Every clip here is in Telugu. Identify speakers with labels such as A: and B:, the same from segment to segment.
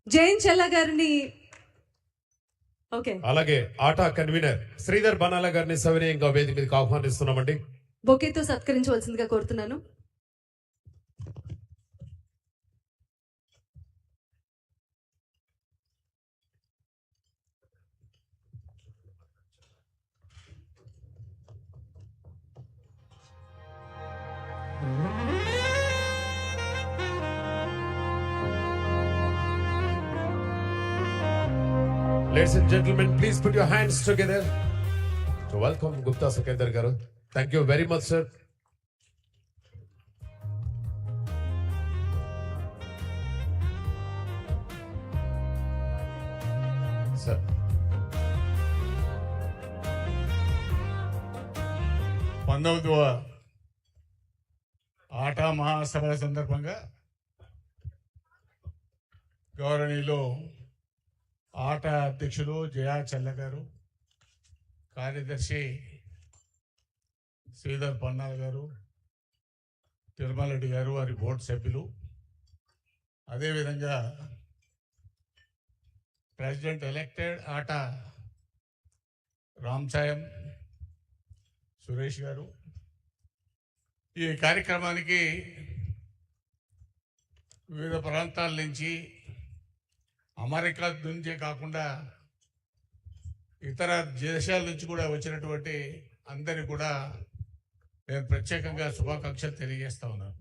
A: జైన్ చెల్ల గారిని ఓకే
B: అలాగే ఆటా కన్వీనర్ శ్రీధర్ బనాల గారిని సవినయంగా వేదిక మీదకి ఆహ్వానిస్తున్నామండి.
A: బొకేతో సత్కరించవలసిందిగా కోరుతున్నాను.
B: Ladies and gentlemen, please put your hands together to welcome Gupta Sakendar garu. Thank you very much, sir. Sir.
C: పంతొమ్మిదవ ఆటా మహాసభల సందర్భంగా గౌరవనీయులు ఆటా అధ్యక్షులు జయా చెల్ల గారు, కార్యదర్శి శ్రీధర్ పన్నాల్ గారు, తిరుమల రెడ్డి గారు, వారి బోర్డు సభ్యులు, అదేవిధంగా ప్రెసిడెంట్ ఎలక్టెడ్ ఆటా రామ్సాయం సురేష్ గారు, ఈ కార్యక్రమానికి వివిధ ప్రాంతాల నుంచి, అమెరికా నుంచే కాకుండా ఇతర దేశాల నుంచి కూడా వచ్చినటువంటి అందరికి కూడా నేను ప్రత్యేకంగా శుభాకాంక్షలు తెలియజేస్తా ఉన్నాను.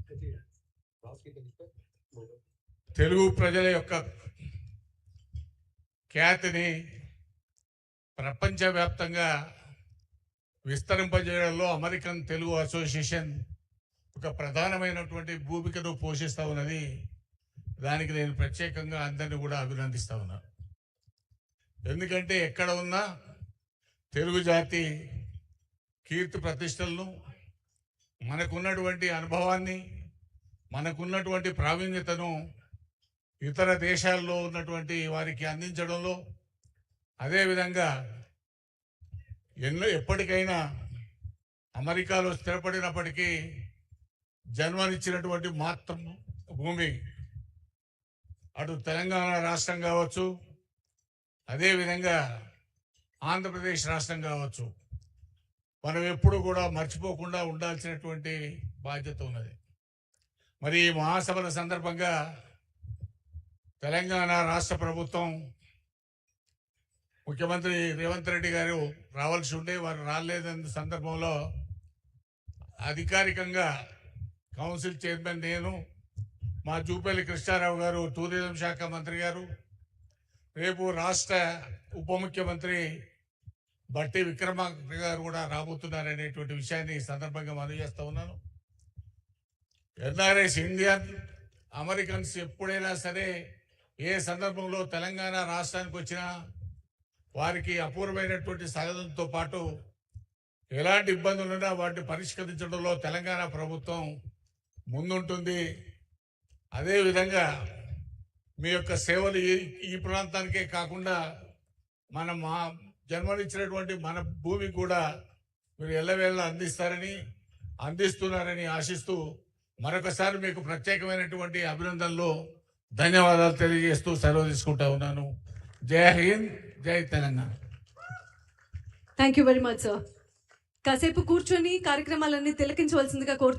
C: తెలుగు ప్రజల యొక్క ఖ్యాతిని ప్రపంచవ్యాప్తంగా విస్తరింపజేయడంలో అమెరికన్ తెలుగు అసోసియేషన్ ఒక ప్రధానమైనటువంటి భూమికను పోషిస్తూ ఉన్నది. దానికి నేను ప్రత్యేకంగా అందరినీ కూడా అభినందిస్తా ఉన్నాను. ఎందుకంటే ఎక్కడ ఉన్నా తెలుగు జాతి కీర్తి ప్రతిష్టలను, మనకున్నటువంటి అనుభవాన్ని, మనకున్నటువంటి ప్రావీణ్యతను ఇతర దేశాల్లో ఉన్నటువంటి వారికి అందించడంలో, అదేవిధంగా ఎప్పటికైనా అమెరికాలో స్థిరపడినప్పటికీ జన్మనిచ్చినటువంటి మాతృభూమి అటు తెలంగాణ రాష్ట్రం కావచ్చు, అదేవిధంగా ఆంధ్రప్రదేశ్ రాష్ట్రం కావచ్చు, మనం ఎప్పుడు కూడా మర్చిపోకుండా ఉండాల్సినటువంటి బాధ్యత ఉన్నది. మరి ఈ మహాసభల సందర్భంగా తెలంగాణ రాష్ట్ర ప్రభుత్వం ముఖ్యమంత్రి రేవంత్ రెడ్డి గారు రావాల్సి ఉండే, వారు రాలేదన్న సందర్భంలో అధికారికంగా కౌన్సిల్ చైర్మన్ నేను, మా జూపల్లి కృష్ణారావు గారు టూరిజం శాఖ మంత్రి గారు, రేపు రాష్ట్ర ఉప ముఖ్యమంత్రి బట్టి విక్రమార్క గారు కూడా రాబోతున్నారనేటువంటి విషయాన్ని ఈ సందర్భంగా మనవి చేస్తూ ఉన్నాను. ఎన్ఆర్ఎస్ ఇండియన్ అమెరికన్స్ ఎప్పుడైనా సరే ఏ సందర్భంలో తెలంగాణ రాష్ట్రానికి వచ్చినా వారికి అపూర్వమైనటువంటి సహనంతో పాటు ఎలాంటి ఇబ్బందులున్నా వాటిని పరిష్కరించడంలో తెలంగాణ ప్రభుత్వం ముందుంటుంది. అదేవిధంగా మీ యొక్క సేవలు ఈ ప్రాంతానికే కాకుండా మా జన్మనిచ్చినటువంటి మన భూమికి కూడా మీరు ఎల్లవేళ అందిస్తున్నారని ఆశిస్తూ మరొకసారి మీకు ప్రత్యేకమైనటువంటి అభినందనలు, ధన్యవాదాలు తెలియజేస్తూ సెలవు తీసుకుంటా ఉన్నాను. జై హింద్, జై Telangana.
A: Thank you very much sir. కాసేపు కూర్చొని కార్యక్రమాలన్నీ తిలకించవలసిందిగా కోరుతున్నాను.